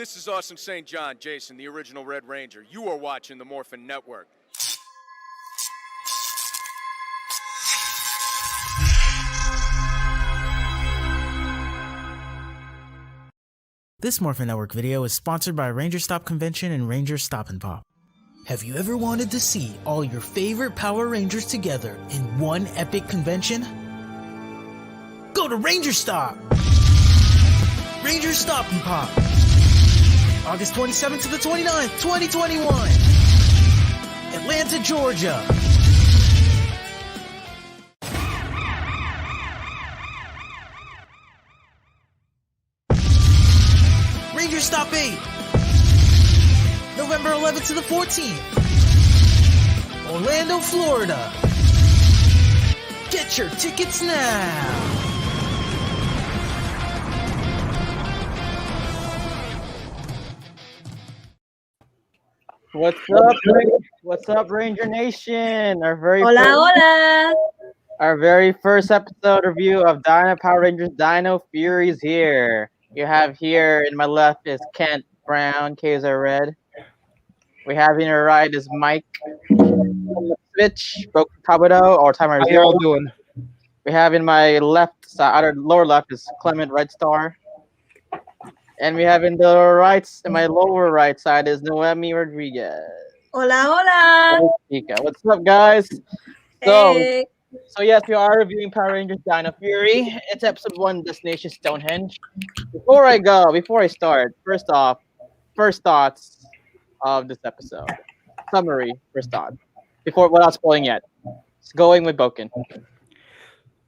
This is Awesome St. John, Jason, the original Red Ranger. You are watching the Morphin Network. This Morphin Network video is sponsored by Ranger Stop Convention and Ranger Stop and Pop. Have you ever wanted to see all your favorite Power Rangers together in one epic convention? Go to Ranger Stop! Ranger Stop and Pop! August 27th to the 29th, 2021! Atlanta, Georgia! Ranger Stop 8! November 11th to the 14th! Orlando, Florida! Get your tickets now! What's up, Ranger Nation? Hola. Our very first episode review of Dino Power Rangers Dino Fury is here. You have here in my left is Kent Brown, Kaiser Red. We have in your right is Mike Switch, Broken Kabuto, or Timer How Zero. y'all doing? We have in my left side, or lower left is Clement Red Star. And we have in my lower right side is Noemi Rodriguez. Hola. What's up, guys? Hey. So yes, we are reviewing Power Rangers Dino Fury. It's episode 1, Destination Stonehenge. Before I start, first thoughts of this episode. Summary, first thought. Without spoiling yet. It's going with Boken.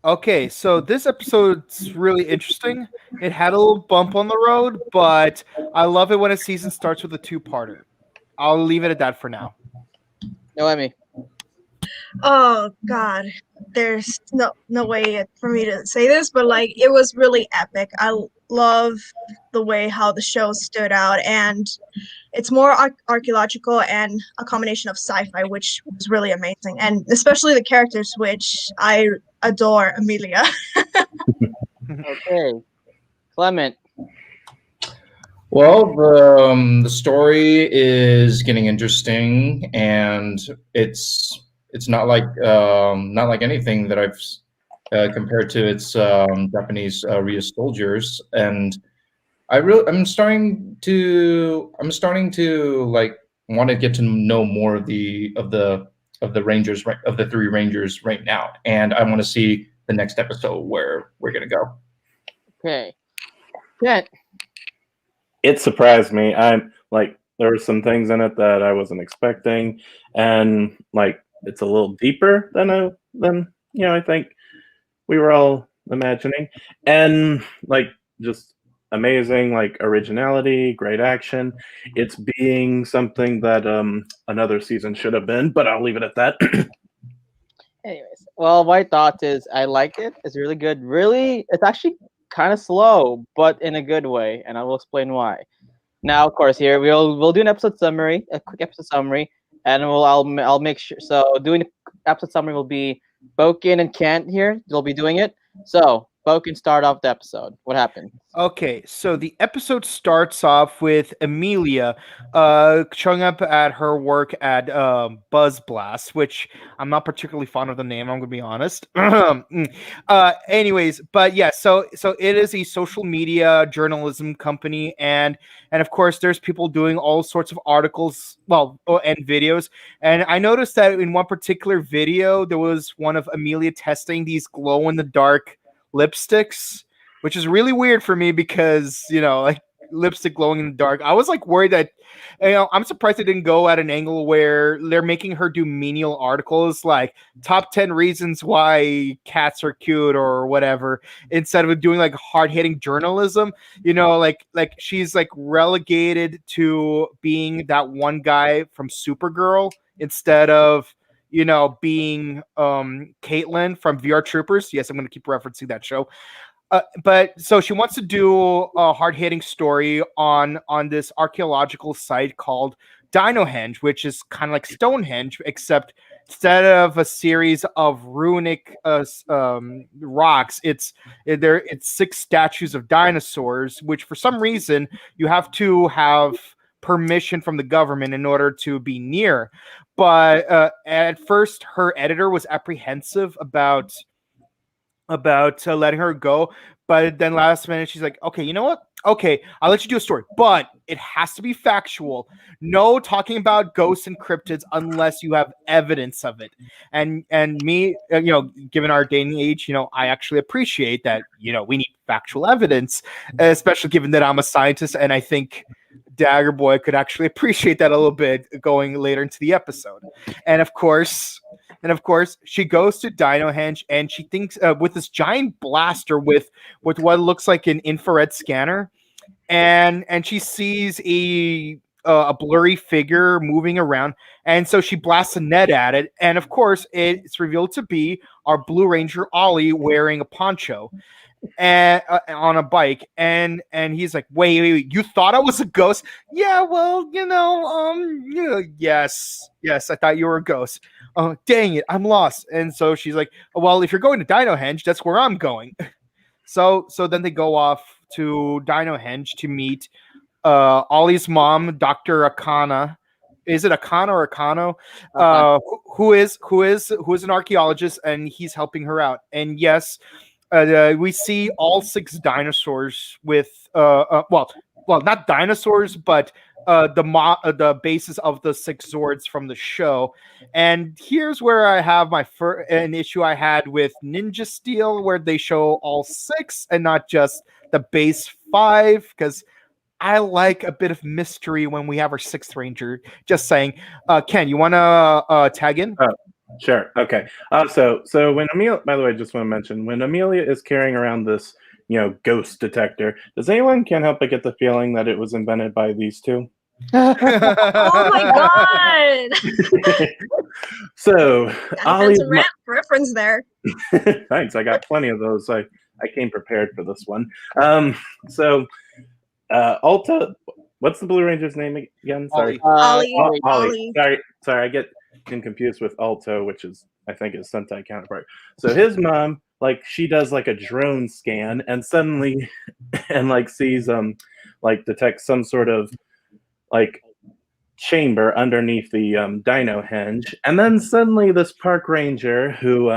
Okay, so this episode's really interesting. It had a little bump on the road, but I love it when a season starts with a two-parter. I'll leave it at that for now. Noemi. Oh God, there's no way for me to say this, but like it was really epic. I love the way how the show stood out, and it's more archaeological and a combination of sci-fi, which was really amazing, and especially the characters, which I adore. Amelia. Okay, Clement. Well, the story is getting interesting, and it's not like anything that I've compared to its Japanese Rhea Soldiers, and I'm starting to like want to get to know more of the Rangers, of the three Rangers right now, and I want to see the next episode where we're gonna go. Okay, Kent. It surprised me. I'm like, there were some things in it that I wasn't expecting, and like it's a little deeper than I think we were all imagining, and like just amazing, like originality, great action. It's being something that another season should have been, but I'll leave it at that. Anyways, well, my thought is I like it. It's really good. Really, it's actually kind of slow, but in a good way, and I will explain why. Now, of course, here we'll do an episode summary, a quick episode summary, and I'll make sure. So, doing the episode summary will be Boken and Kent here. They'll be doing it. So, Boken, start off the episode. What happened? Okay, so the episode starts off with Amelia showing up at her work at Buzz Blast, which I'm not particularly fond of the name, I'm going to be honest. Anyways, but yeah, so it is a social media journalism company, and of course there's people doing all sorts of articles, and videos. And I noticed that in one particular video, there was one of Amelia testing these glow-in-the-dark lipsticks, which is really weird for me because, like lipstick glowing in the dark. I was like worried that, I'm surprised they didn't go at an angle where they're making her do menial articles like top 10 reasons why cats are cute or whatever, instead of doing like hard-hitting journalism. Like she's like relegated to being that one guy from Supergirl instead of being Caitlin from VR Troopers. Yes, I'm going to keep referencing that show. But so she wants to do a hard-hitting story on this archaeological site called Dinohenge, which is kind of like Stonehenge, except instead of a series of runic rocks, it's 6 statues of dinosaurs, which for some reason you have to have permission from the government in order to be near. But at first, her editor was apprehensive about letting her go. But then last minute, she's like, okay, you know what? Okay, I'll let you do a story, but it has to be factual. No talking about ghosts and cryptids unless you have evidence of it. And me, given our day and age, I actually appreciate that. We need factual evidence, especially given that I'm a scientist, and I think Dagger Boy could actually appreciate that a little bit going later into the episode. And of course, she goes to Dinohenge, and she thinks with this giant blaster with what looks like an infrared scanner, and she sees a blurry figure moving around, and so she blasts a net at it, and of course it's revealed to be our Blue Ranger Ollie wearing a poncho and on a bike, and he's like, wait, you thought I was a ghost? Yeah, well, yes, I thought you were a ghost. Oh, dang it, I'm lost. And so she's like, well, if you're going to Dinohenge, that's where I'm going. So then they go off to Dinohenge to meet Ollie's mom, Dr. Akana. Is it Akana or Akano? Who is an archaeologist, and he's helping her out. And yes, we see all 6 dinosaurs with well, not dinosaurs, but the basis of the 6 Zords from the show. And here's where I have an issue I had with Ninja Steel, where they show all 6 and not just the base 5, because I like a bit of mystery when we have our 6th Ranger. Just saying. Ken, you want to tag in? Sure. Okay. So when Amelia, by the way, just want to mention, when Amelia is carrying around this, ghost detector, does anyone can't help but get the feeling that it was invented by these two? Oh my god! So That's a rap reference there. Thanks. I got plenty of those. I came prepared for this one. Alta, what's the Blue Ranger's name again? Sorry. Ollie. Sorry, I get confused with Alto, which is, I think, his Sentai counterpart. So his mom, she does a drone scan, and suddenly, and sees detects some sort of chamber underneath the Dinohenge, and then suddenly this park ranger who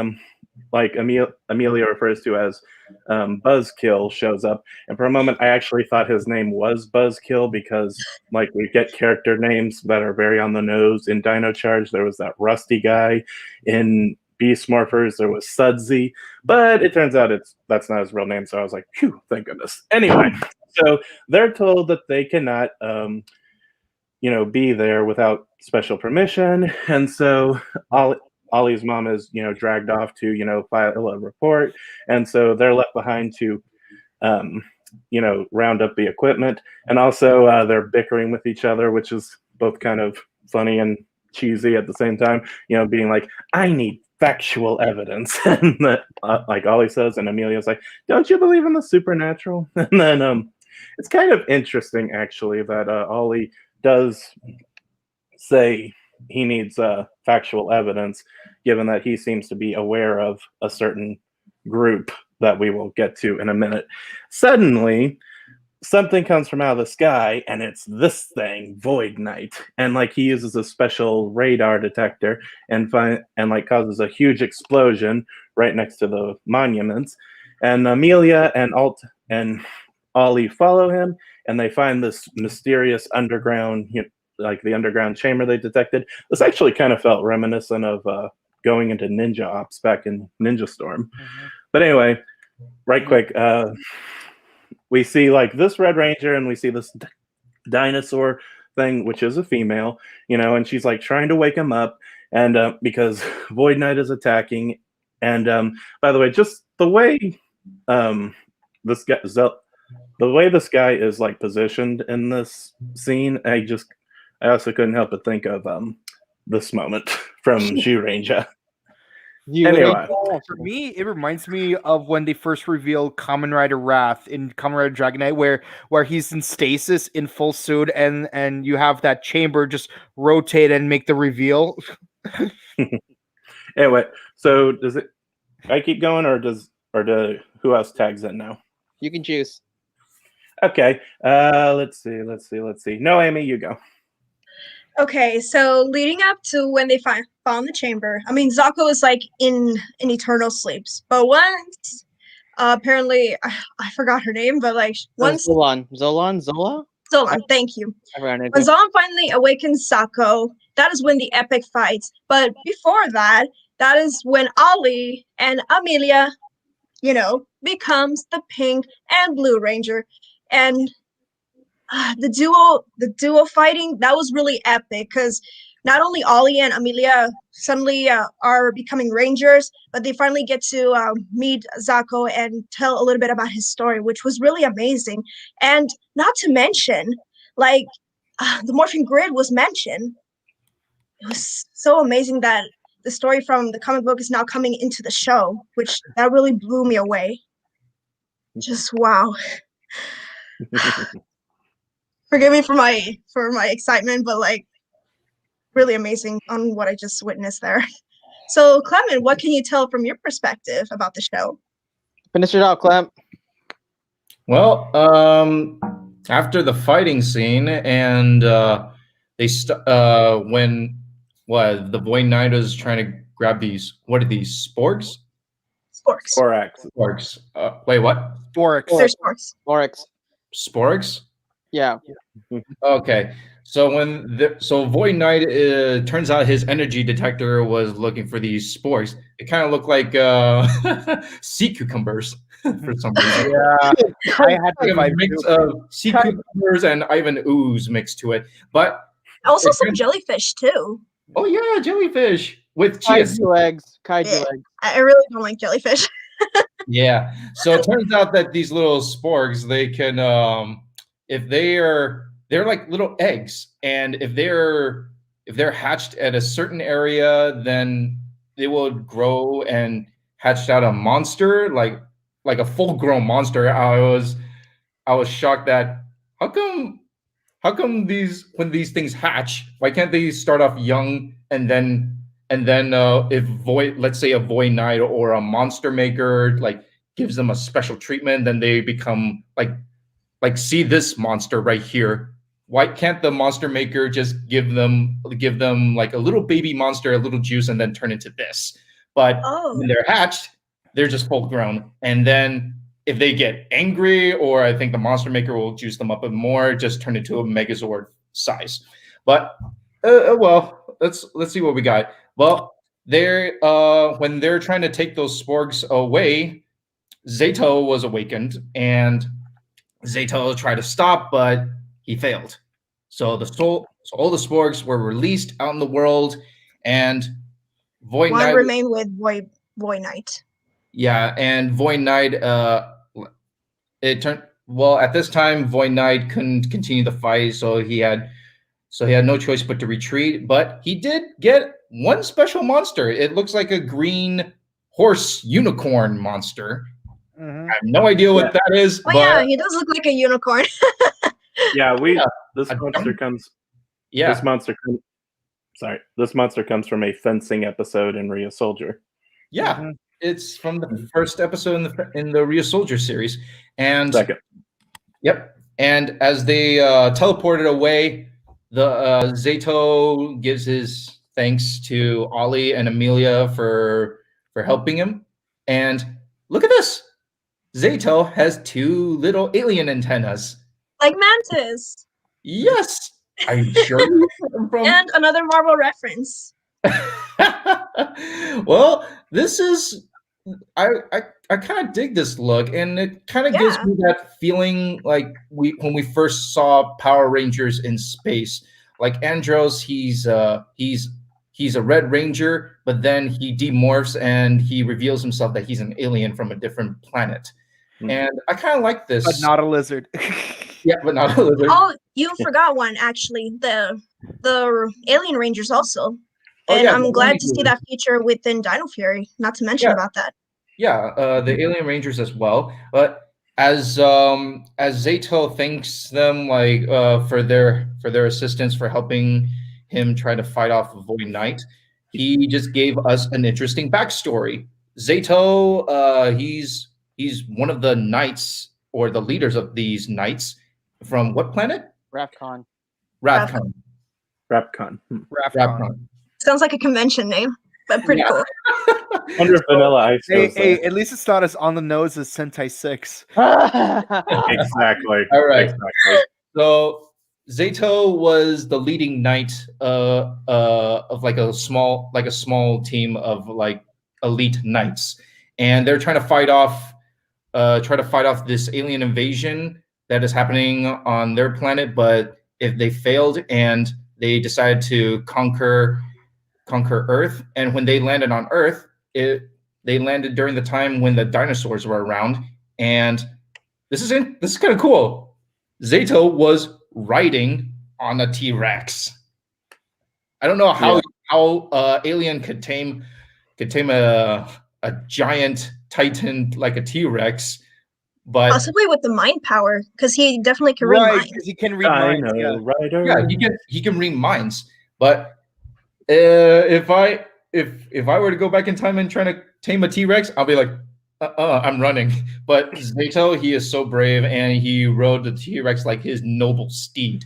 Amelia refers to as Buzzkill shows up, and for a moment I actually thought his name was Buzzkill, because we get character names that are very on the nose. In Dino Charge there was that Rusty guy, in Beast Morphers there was Sudsy, but it turns out that's not his real name, so I was like, phew, thank goodness. Anyway, so they're told that they cannot be there without special permission, and so Ollie's mom is, dragged off to, file a report. And so they're left behind to, round up the equipment. And also they're bickering with each other, which is both kind of funny and cheesy at the same time, being like, I need factual evidence. And that, Ollie says, and Amelia's like, don't you believe in the supernatural? And then it's kind of interesting, actually, that Ollie does say he needs factual evidence, given that he seems to be aware of a certain group that we will get to in a minute. Suddenly, something comes from out of the sky, and it's this thing, Void Knight, and he uses a special radar detector and causes a huge explosion right next to the monuments. And Amelia and Ollie follow him, and they find this mysterious underground, the underground chamber they detected. This actually kind of felt reminiscent of going into Ninja Ops back in Ninja Storm. Mm-hmm. But anyway, right quick, we see this Red Ranger, and we see this dinosaur thing, which is a female, and she's trying to wake him up, and because Void Knight is attacking. And by the way, just the way this guy is positioned in this scene, I also couldn't help but think of this moment from Zyuranger. Anyway, for me, it reminds me of when they first revealed Kamen Rider Wrath in Kamen Rider Dragon Knight, where he's in stasis in full suit, and you have that chamber just rotate and make the reveal. Anyway, so does it? I keep going, or do who else tags in now? You can choose. Okay. Let's see. No, Amy, you go. Okay, so leading up to when they found the chamber, I mean, Zako is like in eternal sleeps. But once, apparently, I forgot her name, but like once Zola? Zolan, thank you. I forgot her When name. Zolan finally awakens Zako, that is when the epic fights. But before that, that is when Ollie and Amelia, becomes the pink and blue ranger, and the duo fighting, that was really epic because not only Ollie and Amelia suddenly are becoming rangers, but they finally get to meet Zako and tell a little bit about his story, which was really amazing. And not to mention, like the Morphin grid was mentioned. It was so amazing that the story from the comic book is now coming into the show, which that really blew me away. Just wow. Forgive me for my excitement, but like really amazing on what I just witnessed there. So Clement, what can you tell from your perspective about the show? Finish it out, Clem. Well, after the fighting scene and when the Void Knight is trying to grab these, what are these, sporks? Sporks. Sporax. Sporks. Wait, what? Sporks. They're sporks. Oryx. Sporks? Yeah. Okay. So Void Knight, turns out his energy detector was looking for these sporks. It kind of looked like sea cucumbers for some reason. Yeah, I had Like to a fight mix of sea cucumbers and Ivan ooze mixed to it. But Also some jellyfish too. oh yeah, jellyfish with chia seeds. Kaiju eggs. Yeah. I really don't like jellyfish. Yeah. So it turns out that these little sporks, they can if they're like little eggs, and if they're hatched at a certain area, then they will grow and hatch out a monster, like a full-grown monster. I was shocked that how come when these things hatch, why can't they start off young and then if let's say a Void Knight or a monster maker like gives them a special treatment, then they become see this monster right here. Why can't the monster maker just give them like a little baby monster, a little juice, and then turn into this? But when they're hatched, they're just full grown. And then if they get angry, or I think the monster maker will juice them up a bit more, just turn into a Megazord size. But well, let's see what we got. Well, they're when they're trying to take those sporks away, Zato was awakened, and Zato tried to stop, but he failed. So all the sporks were released out in the world, and Void One Knight remained with Void Knight. Yeah, and Void Knight, it turned well at this time. Void Knight couldn't continue the fight, so he had no choice but to retreat. But he did get one special monster. It looks like a green horse unicorn monster. Mm-hmm. I have no idea what that is. Oh but yeah, he does look like a unicorn. Yeah, this monster comes. Yeah, This monster comes from a fencing episode in Rio Soldier. Yeah, Mm-hmm. it's from the first episode in the Rio Soldier series, and Second. Yep, and as they teleported away, the Zato gives his thanks to Ollie and Amelia for helping him, and look at this. Zato has 2 little alien antennas. Like Mantis. Yes, are you sure? And another Marvel reference. Well, this is I kind of dig this look, and it kind of gives me that feeling like when we first saw Power Rangers in space. Like Andros, he's a Red Ranger, but then he demorphs and he reveals himself that he's an alien from a different planet. Mm-hmm. And I kind of like this, but not a lizard. Yeah, but not a lizard. Oh, you forgot one actually. The Alien Rangers also. And yeah, I'm glad to see that feature within Dino Fury. Not to mention about that. Yeah, the Alien Rangers as well. But as Zato thanks them for their assistance for helping him try to fight off Void Knight, he just gave us an interesting backstory. Zato, he's one of the knights or the leaders of these knights from what planet? Rafcon. Ravcon. Rapcon. Ravcon. Sounds like a convention name, but pretty Yeah. cool. Wonder if Vanilla Ice Hey, goes there. at least it's not as on the nose as Sentai 6. Exactly. All right. Exactly. So Zato was the leading knight of like a small team of like elite knights, and they're trying to fight off this alien invasion that is happening on their planet. But if they failed, and they decided to conquer Earth, and when they landed on Earth, they landed during the time when the dinosaurs were around, and this is kind of cool. Zato was riding on a T-Rex. I don't know how Alien could tame a giant titan like a T-Rex, but Possibly with the mind power, because he definitely can read Right, minds. because he can read minds. Yeah. Dino Rider. yeah, he can read minds. But if I were to go back in time and try to tame a T-Rex, I'll be like, I'm running. But Zato, he is so brave, and he rode the T-Rex like his noble steed.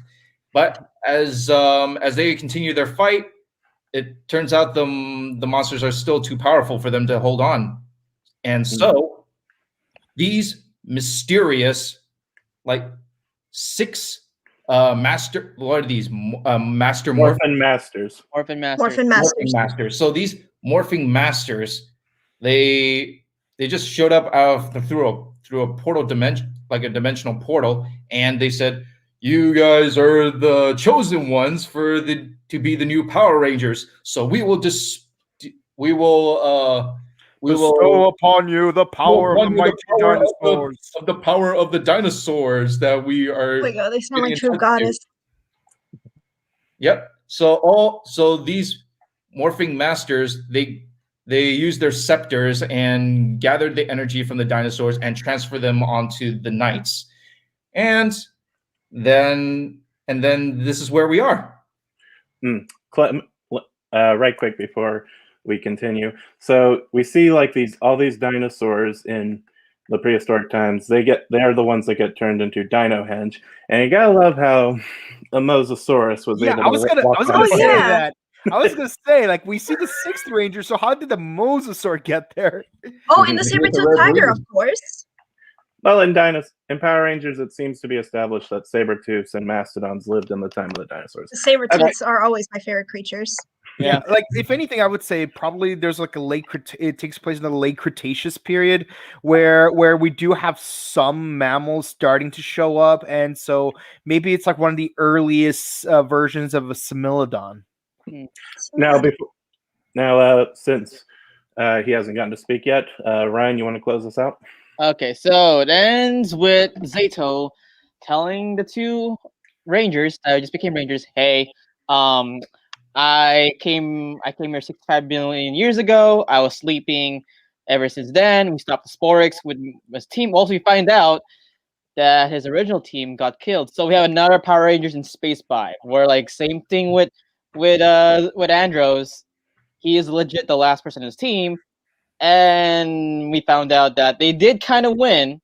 But as they continue their fight, it turns out the monsters are still too powerful for them to hold on, and so these mysterious, like 6 master. What are these? Master Morphin Masters. Orphan Masters. Morphin morphing Masters. masters. So these morphing masters, they just showed up through a portal dimension, like a dimensional portal, and they said, "You guys are the chosen ones to be the new Power Rangers. So we will Bestow upon you the power of the mighty dinosaurs. of the power of the dinosaurs that we are." Oh my god, they sound getting like in true touch with. goddess. Yep. So these morphing masters, they use their scepters and gathered the energy from the dinosaurs and transfer them onto the knights. And then this is where we are. Right quick before we continue. So we see like all these dinosaurs in the prehistoric times. They're the ones that get turned into Dinohenge. And you gotta love how a Mosasaurus was Yeah, able I was to gonna walk on say its yeah. legs. that. I was gonna say, like, we see the 6th Ranger, so how did the Mosasaur get there? Oh, and the Mhm. saber-tooth tiger, of course. Well, in Power Rangers, it seems to be established that Sabertooths and Mastodons lived in the time of the dinosaurs. The saber-tooths are always my favorite creatures. Yeah, like if anything, I would say probably there's like it takes place in the late Cretaceous period where we do have some mammals starting to show up, and so maybe it's like one of the earliest versions of a Similodon. Now, since he hasn't gotten to speak yet, Ryan, you want to close this out? Okay, so it ends with Zato telling the 2 Rangers that just became Rangers, "Hey, I came here 65 billion years ago. I was sleeping ever since then. We stopped the Sporix with his team. Also, we find out that his original team got killed. So we have another Power Rangers in Space By. Where like same thing with Andros. He is legit the last person in his team, and we found out that they did kind of win,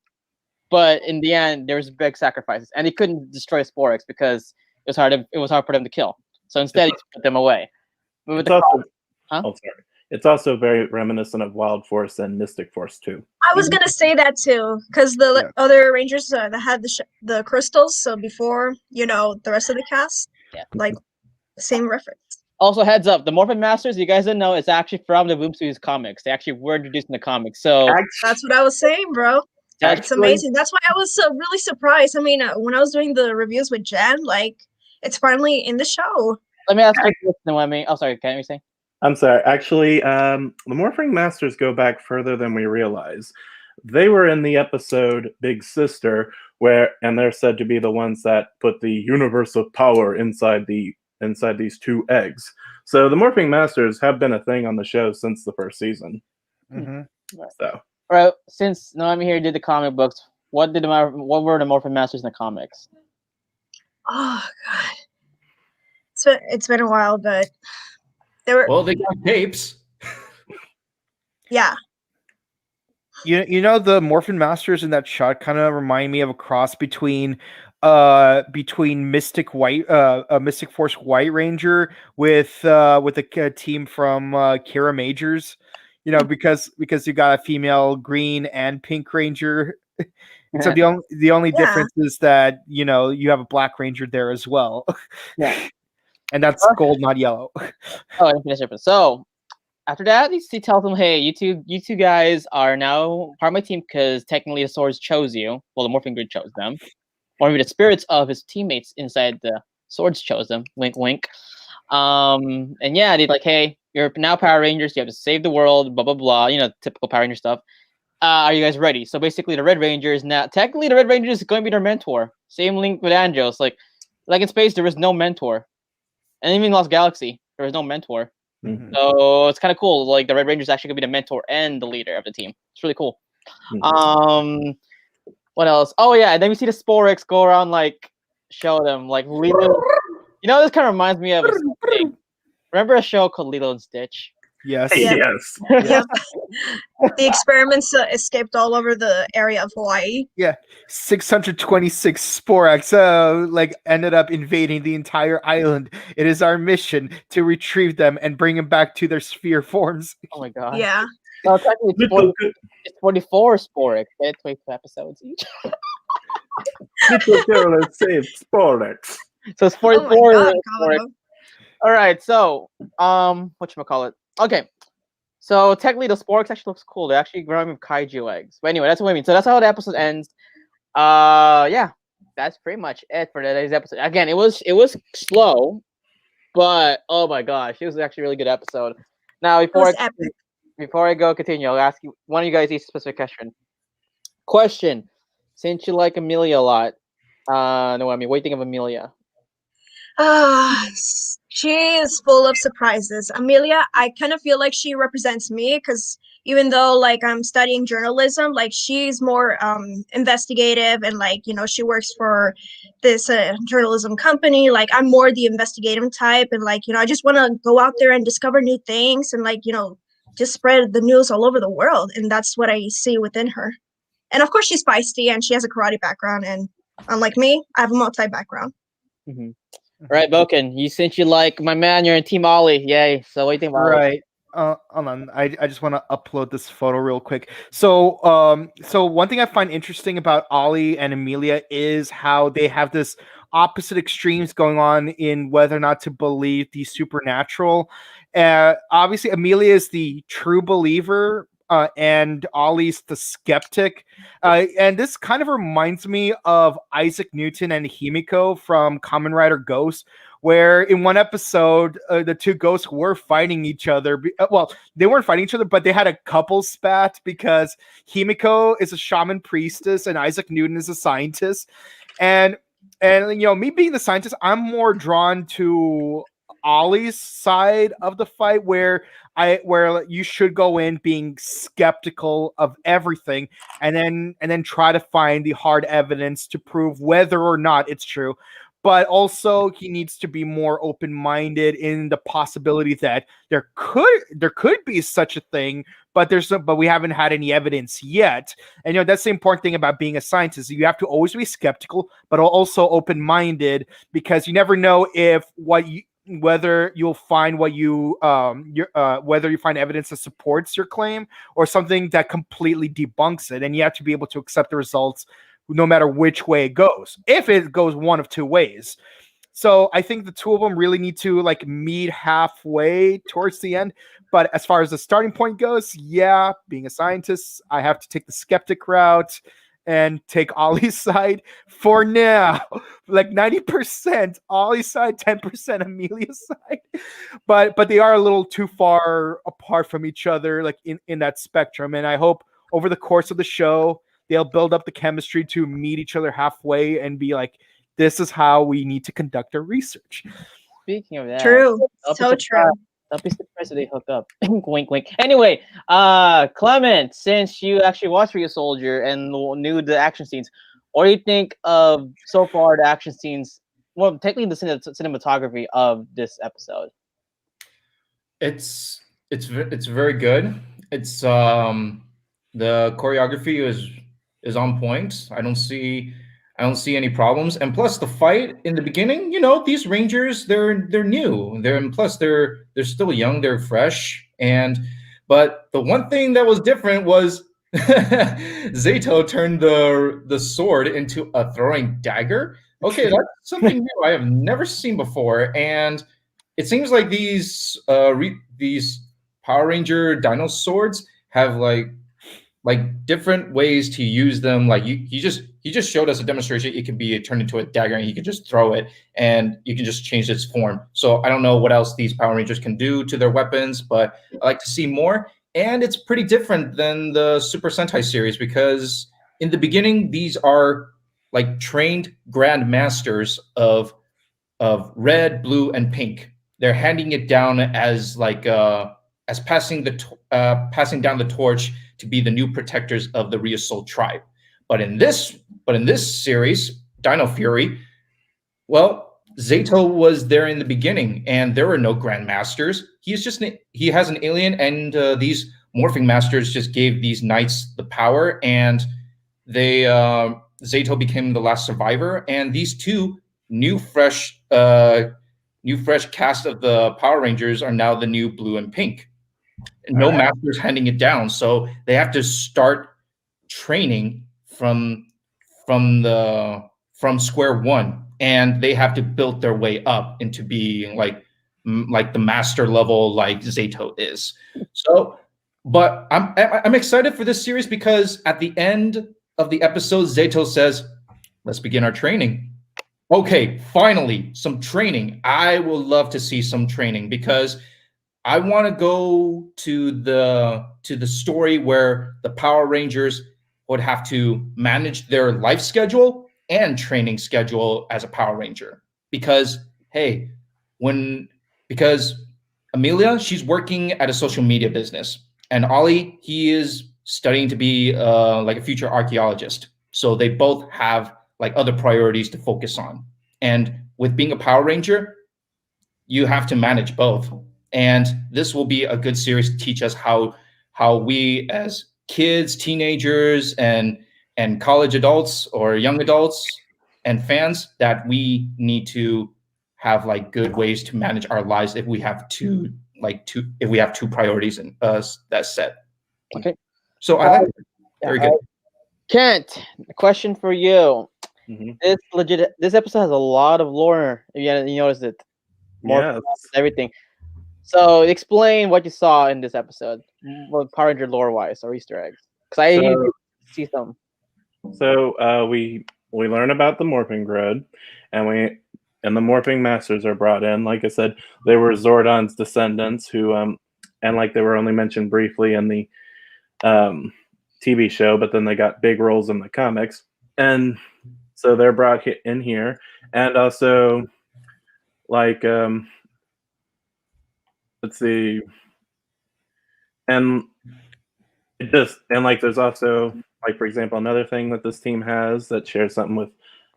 but in the end there was big sacrifices, and he couldn't destroy Sporix because it was hard for them to kill. So instead, he put them away. But with It's also, Huh? oh, sorry. It's also very reminiscent of Wild Force and Mystic Force too. I was gonna say that too, because the other Rangers that had the crystals. So before the rest of the cast, Yeah. like same reference. Also, heads up, the Morphin Masters, you guys didn't know, it's actually from the Boom Studios comics. They actually were introduced in the comics. So That's what I was saying, bro. It's amazing. That's why I was so really surprised. I mean, when I was doing the reviews with Jen, like it's finally in the show. let me ask you this. Oh, sorry, can you say? I'm sorry. Actually, the Morphing Masters go back further than we realize. They were in the episode Big Sister, and they're said to be the ones that put the universe of power inside these 2 eggs. So the Morphing Masters have been a thing on the show since the first season. Mm-hmm. So, All right, since Noemi here did the comic books, what were the Morphin Masters in the comics? Oh god, it's been a while, but They were, Well, they got capes. yeah, You know the Morphin Masters in that shot kind of remind me of a cross between Mystic White Mystic Force White Ranger with a team from Kira Majors, you know, because you got a female green and pink ranger. So the only yeah. difference is that, you know, you have a black ranger there as well. Yeah. And that's gold, not yellow. Oh, Infinite Serpent. So after that, he tells them, "Hey, you two guys are now part of my team because technically the swords chose you. Well, the Morphin Grid chose them, or maybe the spirits of his teammates inside the swords chose them. Wink, wink. And yeah, they're like, "Hey, you're now Power Rangers. You have to save the world. Blah blah blah. You know, typical Power Ranger stuff. Are you guys ready?" So basically, the Red Ranger is now technically the Red Ranger is going to be their mentor. Same link with Andros. Like in space, there is no mentor, and even in Lost Galaxy, there is no mentor. Mhm. So it's kind of cool. Like the Red Ranger is actually gonna be the mentor and the leader of the team. It's really cool. Mhm. What else? Oh yeah, and then we see the Sporex go around like show them like Lilo. You know, this kind of reminds me of something. Remember a show called Lilo and Stitch? Yes. Yep. Yes. Yep. The experiments escaped all over the area of Hawaii. Yeah, 626 Sporax like ended up invading the entire island. It is our mission to retrieve them and bring them back to their sphere forms. Oh my god. Yeah. No, technically Little good, it's 44 Sporex. It's 22 episodes each. little girl has saved Sporex. So it's Oh my 44 God, Sporex. Kabuto. All right, so whatchamacallit? Okay. So technically, the Sporks actually looks cool. They're actually growing with kaiju eggs. But anyway, that's what I mean. So that's how the episode ends. Yeah, that's pretty much it for today's episode. Again, it was slow, but oh my gosh, it was actually a really good episode. Now, It was epic. before I go continue, I'll ask you one of you guys each a specific question. Question: Since you like Amelia a lot, no, I mean, what do you think of Amelia? She is full of surprises. Amelia, I kind of feel like she represents me because even though like I'm studying journalism, like she's more investigative and like she works for this journalism company. Like I'm more the investigative type, and like I just want to go out there and discover new things and like just spread the news all over the world, and that's what I see within her. And of course, she's feisty and she has a karate background, and unlike me, I have a multi background. Mm-hmm. All right, Boken, since you like my man, you're in Team Ollie. Yay. So what do you think about Ollie? Right. Hold on. I just want to upload this photo real quick. So, so one thing I find interesting about Ollie and Amelia is how they have this opposite extremes going on in whether or not to believe the supernatural. Obviously, Amelia is the true believer, and Ollie's the skeptic. And this kind of reminds me of Isaac Newton and Himiko from Kamen Rider Ghost, where in one episode the two ghosts were fighting each other. Well, they weren't fighting each other, but they had a couple spat because Himiko is a shaman priestess and Isaac Newton is a scientist. And me being the scientist, I'm more drawn to Ollie's side of the fight, where you should go in being skeptical of everything and then try to find the hard evidence to prove whether or not it's true. But also he needs to be more open-minded in the possibility that there could be such a thing, but we haven't had any evidence yet. And that's the important thing about being a scientist. You have to always be skeptical, but also open-minded, because you never know whether you'll find whether you find evidence that supports your claim or something that completely debunks it, and you have to be able to accept the results no matter which way it goes, if it goes one of two ways. So I think the two of them really need to like meet halfway towards the end. But as far as the starting point goes, yeah, being a scientist, I have to take the skeptic route and take Ollie's side for now. Like 90% Ollie's side, 10% Amelia's side. But they are a little too far apart from each other, like in that spectrum. And I hope over the course of the show, they'll build up the chemistry to meet each other halfway and be like, this is how we need to conduct our research. Speaking of that, True. So true. Don't be surprised if they hook up. Wink, wink. Anyway, Clement, since you actually watched For Your Soldier and knew the action scenes, what do you think of so far the action scenes? Well, technically the cinematography of this episode. It's very good. It's the choreography is on point. I don't see any problems. And plus the fight in the beginning, these Rangers they're new. And plus they're still young, they're fresh. And but the one thing that was different was Zato turned the sword into a throwing dagger. Okay, that's something new I have never seen before. And it seems like these Power Ranger Dino swords have different ways to use them. Like he just showed us a demonstration. It can be turned into a dagger, and you can just throw it, and you can just change its form. So I don't know what else these Power Rangers can do to their weapons, but I like to see more. And it's pretty different than the Super Sentai series because in the beginning these are like trained grandmasters of red, blue, and pink. They're handing it down as as passing down the torch to be the new protectors of the Ryusou tribe. But in this series, Dino Fury, well, Zato was there in the beginning, and there were no grandmasters. He has an alien, and these morphing masters just gave these knights the power, and they Zato became the last survivor, and these two new fresh new fresh cast of the Power Rangers are now the new blue and pink. No masters handing it down, so they have to start training from square one, and they have to build their way up into being like the master level like Zato is. So, but I'm excited for this series because at the end of the episode, Zato says, "Let's begin our training." Okay, finally, some training. I will love to see some training because I want to go to the story where the Power Rangers would have to manage their life schedule and training schedule as a Power Ranger. Because hey, when because Amelia, she's working at a social media business, and Ollie, he is studying to be like a future archaeologist. So they both have like other priorities to focus on. And with being a Power Ranger, you have to manage both. And this will be a good series to teach us how we as kids, teenagers, and college adults or young adults and fans that we need to have like good ways to manage our lives if we have two priorities and that's set. Okay. So I like it. Very good. Kent, a question for you. Mhm. This episode has a lot of lore. If you noticed it, more Yes. everything. So explain what you saw in this episode, Power Ranger lore wise or Easter eggs, because I need to see some. So we learn about the morphing grid, and the morphing masters are brought in. Like I said, they were Zordon's descendants who and like they were only mentioned briefly in the TV show, but then they got big roles in the comics, and so they're brought in here, and also like let's see, and it just and like there's also like for example another thing that this team has that shares something with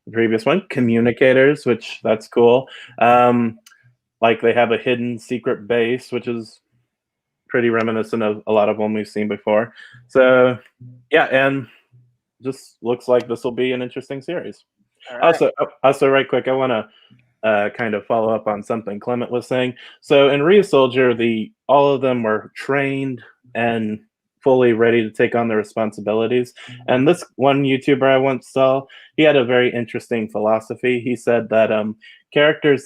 the previous one, communicators, which that's cool. Like they have a hidden secret base, which is pretty reminiscent of a lot of them we've seen before. So yeah, and just looks like this will be an interesting series. Also, right quick, I want to kind of follow up on something Clement was saying. So in Rhea Soldier, all of them were trained and fully ready to take on their responsibilities. And this one YouTuber I once saw, he had a very interesting philosophy. He said that characters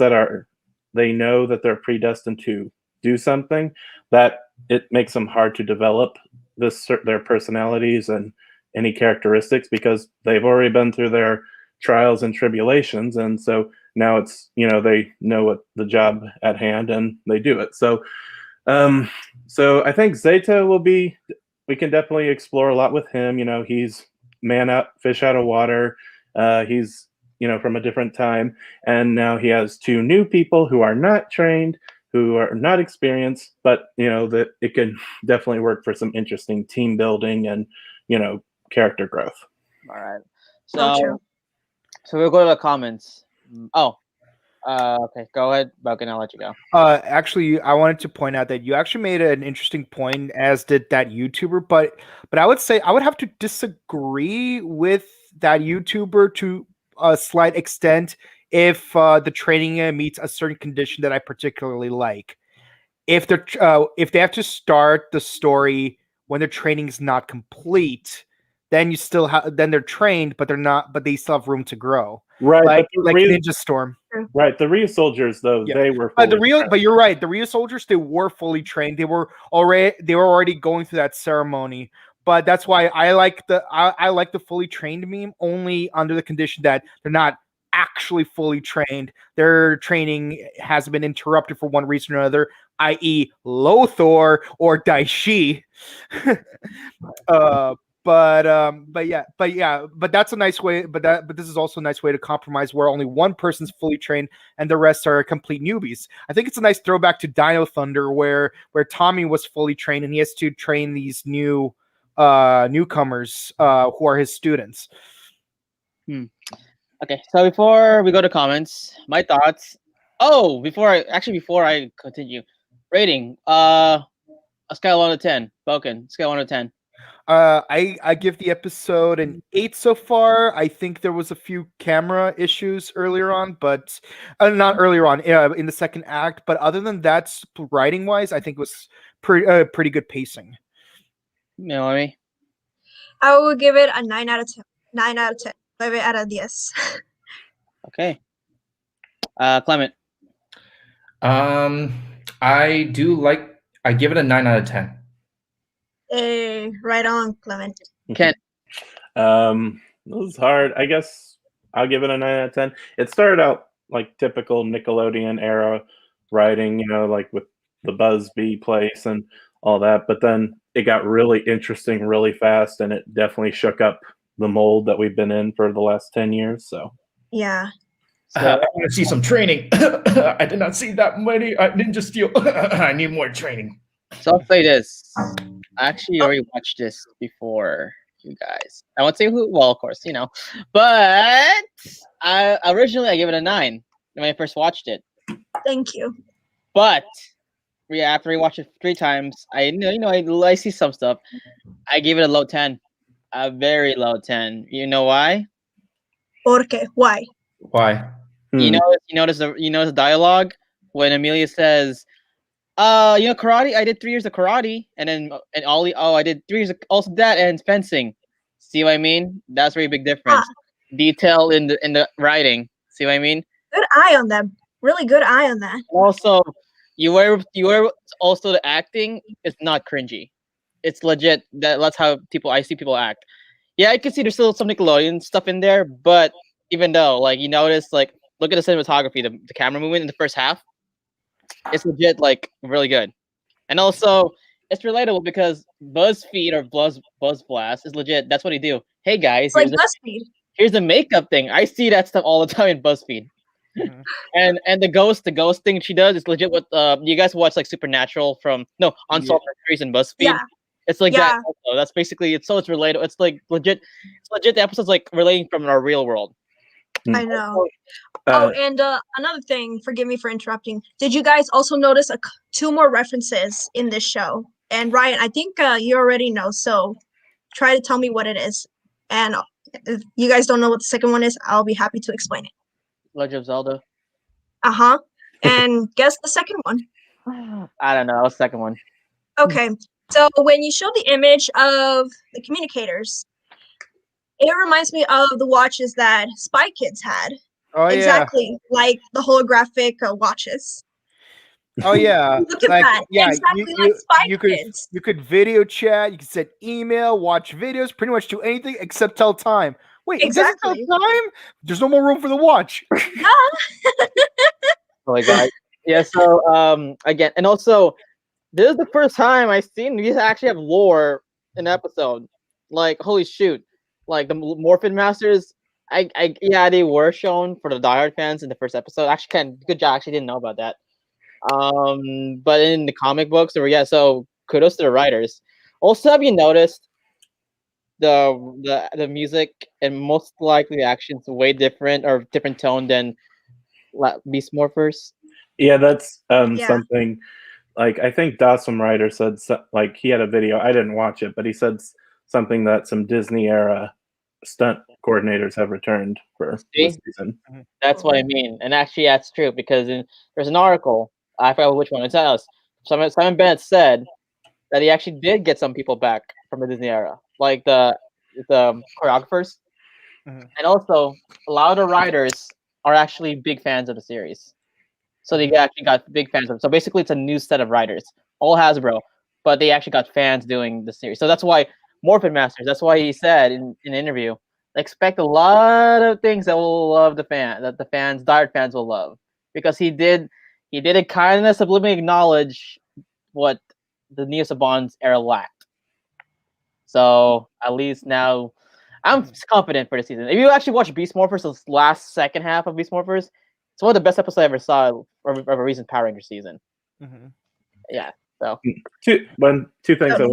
they know that they're predestined to do something, that it makes them hard to develop their personalities and any characteristics because they've already been through their trials and tribulations, and so now it's they know what the job at hand and they do it. So I think Zeta we can definitely explore a lot with him. He's fish out of water. He's from a different time, and now he has two new people who are not trained, who are not experienced, but that it can definitely work for some interesting team building and character growth. All right. So true. So we'll go to the comments. Oh, Okay, go ahead, Boken. I'll let you go. Actually, I wanted to point out that you actually made an interesting point, as did that YouTuber. But I would say I would have to disagree with that YouTuber to a slight extent if the training meets a certain condition that I particularly like. If they have to start the story when their training is not complete, then you still have then they're trained, but they're not, but they still have room to grow. Right, but Like Ninja Storm. right, the Ryu soldiers though, Yeah. they were But fully trained. but you're right. The Ryu soldiers, they were fully trained. They were already going through that ceremony. But that's why I like the fully trained meme only under the condition that they're not actually fully trained. Their training has been interrupted for one reason or another, i.e., Lothor or Daishi. uh, but that's a nice way. But this is also a nice way to compromise where only one person's fully trained and the rest are complete newbies. I think it's a nice throwback to Dino Thunder, where Tommy was fully trained and he has to train these newcomers who are his students. Okay, so before we go to comments, my thoughts. Oh, before I continue, rating. A scale of 1 to 10. Boken, scale 1 to 10. I give the episode an 8 so far. I think there was a few camera issues earlier on, but not earlier on in the second act. But other than that, writing wise, I think it was pretty good pacing. Naomi. I will give it a 9 out of 10. 9 out of 10. 9 out of 10. Okay. Clement. I give it a 9 out of 10. Hey, right on, Clement. Kent. This is hard. I guess I'll give it a 9 out of 10. It started out like typical Nickelodeon era writing, like with the Busby place and all that. But then it got really interesting really fast, and it definitely shook up the mold that we've been in for the last 10 years. So Yeah. I want to see some training. I did not see that many Ninja Steel. I need more training. So I'll say this. I actually already watched this before you guys. I won't say who. Well, of course, But originally I gave it a 9 when I first watched it. Thank you. But after I watched it 3 times, I see some stuff. I gave it a low 10, a very low 10. You know why? Porque? Why? Why? You notice the dialogue when Amelia says, karate. I did 3 years of karate, and Ollie. Oh, I did 3 years of also that and fencing. See what I mean? That's a very big difference. Detail in the writing. See what I mean? Good eye on that. Really good eye on that. Also, you were also the acting is not cringy. It's legit. That's how I see people act. Yeah, I can see there's still some Nickelodeon stuff in there, but even though, you notice, look at the cinematography, the camera movement in the first half. It's legit, really good. And also, it's relatable because BuzzFeed or Buzz Blast is legit. That's what they do. Hey guys, It's like BuzzFeed. Here's the makeup thing. I see that stuff all the time in BuzzFeed. Mm-hmm. And the ghost thing she does is legit. What you guys watch Supernatural from Unsolved Mysteries in BuzzFeed? Yeah. It's like that. Also. That's basically it's relatable. It's legit. It's legit. The episode's relating from our real world. I know. And another thing, forgive me for interrupting. Did you guys also notice 2 more references in this show? And Ryan, I think you already know, so try to tell me what it is. And if you guys don't know what the second one is, I'll be happy to explain it. Legend of Zelda. Uh-huh. And guess the second one. I don't know. What's the second one? Okay. So when you show the image of the communicators, it reminds me of the watches that Spy Kids had. Oh, exactly, like the holographic watches. Oh yeah, Look at that. Yeah, exactly like Spy Kids. You could video chat. You could send email, watch videos, pretty much do anything except tell time. Wait, exactly. It doesn't tell time? There's no more room for the watch. Yeah. Oh my god. Yeah. So again, and also, this is the first time I've seen these actually have lore in an episode. Holy shoot! The Morphin Masters. Yeah, they were shown for the diehard fans in the first episode. Actually, good job. Actually, didn't know about that. But in the comic books, so kudos to the writers. Also, have you noticed the music and most likely the actions way different or different tone than Beast Morphers. Yeah, that's Yeah. something. Like I think Dawson Ryder said, like he had a video. I didn't watch it, but he said something that some Disney era stunt coordinators have returned for this See? season. That's what I mean. And actually, that's true because there's an article. I forgot which one. It's us. Simon Bennett said that he actually did get some people back from the Disney era, like the choreographers, Mhm. and also a lot of the writers are actually big fans of the series. So they actually got big fans of it. So basically, it's a new set of writers, all Hasbro, but they actually got fans doing the series. So that's why Morphin Masters. That's why he said in an interview, expect a lot of things that will love that the fans, diehard fans, will love, because he did it kind of subliminally acknowledge what the Neo Saban's era lacked. So at least now, I'm confident for the season. If you actually watch Beast Morphers, the last second half of Beast Morphers, it's one of the best episodes I ever saw of a recent Power Ranger season. Mhm. Yeah. So Two things I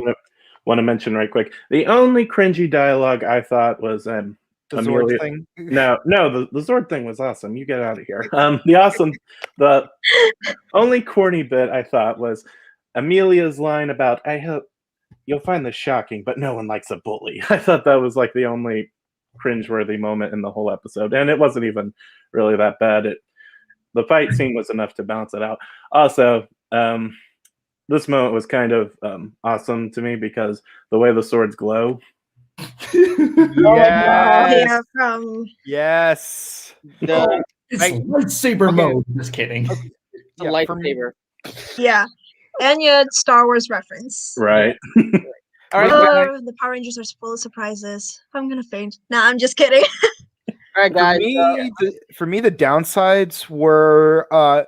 want to mention right quick. The only cringy dialogue I thought was The Amelia. Zord thing. No, the Zord thing was awesome. You get out of here. The only corny bit I thought was Amelia's line about "I hope you'll find this shocking, but no one likes a bully." I thought that was like the only cringeworthy moment in the whole episode, and it wasn't even really that bad. The fight scene was enough to balance it out. Also, this moment was kind of awesome to me because the way the swords glow. Yeah, Yes. from Yes. the It's Like- lightsaber okay. mode. Just kidding. Yeah, for me- lightsaber. yeah, and yet Star Wars reference. Right. All right, Right. guys. The Power Rangers are full of surprises. I'm gonna faint. Nah, I'm just kidding. All right, guys. For me, the downsides were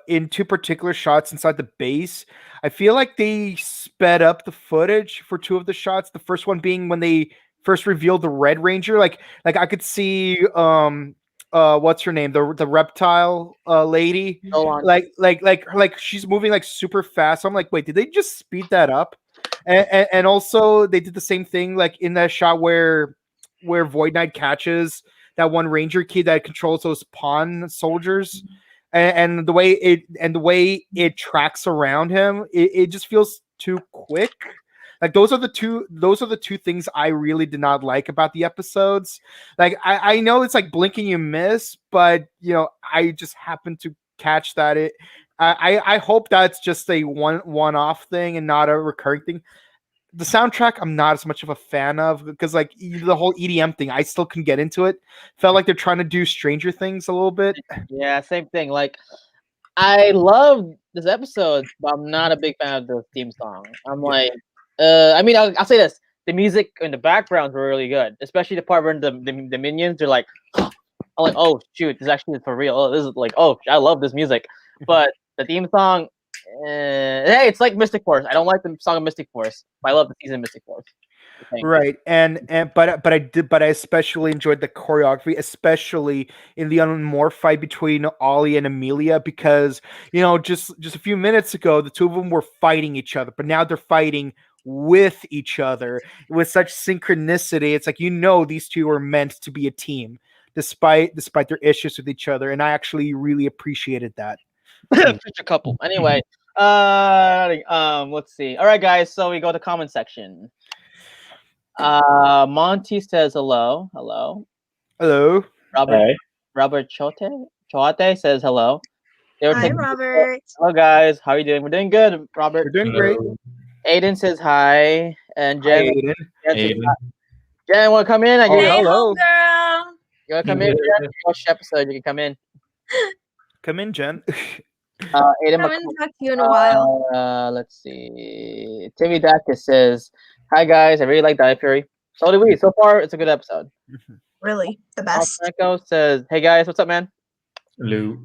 in two particular shots inside the base. I feel like they sped up the footage for two of the shots. The first one being when they first revealed the Red Ranger. Like I could see what's her name, the reptile lady, Go on. like she's moving like super fast. I'm like, wait, did they just speed that up? And also they did the same thing like in that shot where Void Knight catches that one ranger kid that controls those pawn soldiers, and the way it tracks around him, it just feels too quick. Like those are the two things I really did not like about the episodes. Like I know it's like blinking you miss, but you know I just happened to catch that. I hope that's just a one-off thing and not a recurring thing. The soundtrack I'm not as much of a fan of because like the whole EDM thing, I still couldn't get into it. Felt like they're trying to do Stranger Things a little bit. Yeah, same thing. Like, I love this episode, but I'm not a big fan of the theme song. I'm like, I mean, I'll say this: the music in the background were really good, especially the part where the minions are like, I'm like, oh shoot, this is actually for real. Oh, this is like, oh, I love this music. But the theme song, hey, it's like Mystic Force. I don't like the song of Mystic Force, but I love the season of Mystic Force. Right, but I especially enjoyed the choreography, especially in the unmorph fight between Ollie and Amelia, because you know just a few minutes ago the two of them were fighting each other, but now they're fighting with each other with such synchronicity. It's like these two are meant to be a team, despite their issues with each other, and I actually really appreciated that. Such a couple. Anyway, let's see. All right, guys. So we go to comment section. Monty says hello. Hello. Robert Choate says hello. Hi, Robert. Hello, guys. How are you doing? We're doing good, Robert. We're doing great. Aiden says hi, and Jen. Aiden. Jen, want to come in? Hey, hello. homegirl. You want to come in? Jen? You watch the episode. You can come in. Come in, Jen. Aiden, Haven't talked to you in a while. let's see. Timmy Dacus says, "Hi guys, I really like Die Fury. So do we. So far, it's a good episode." Really, the best. Franco says, "Hey guys, what's up, man?" Hello.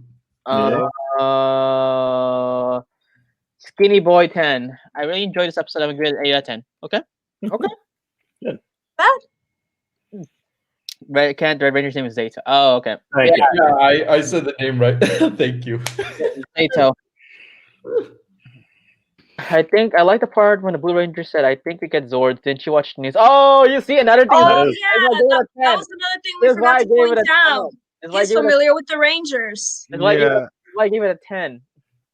Skinny Boy 10. I really enjoyed this episode. I'm gonna give it 8 out of 10. Okay. Good. Bad. Red Ranger's name is Zato. Oh, okay. Thank you. Yeah, I said the name right. Thank you. Zato. I think I like the part when the Blue Ranger said, "I think we get Zord." Didn't you watch the news? Oh, you see another thing. Oh, is- yeah, that was another thing we forgot to point out. He's familiar with the Rangers. It's like Yeah. why I gave it a 10.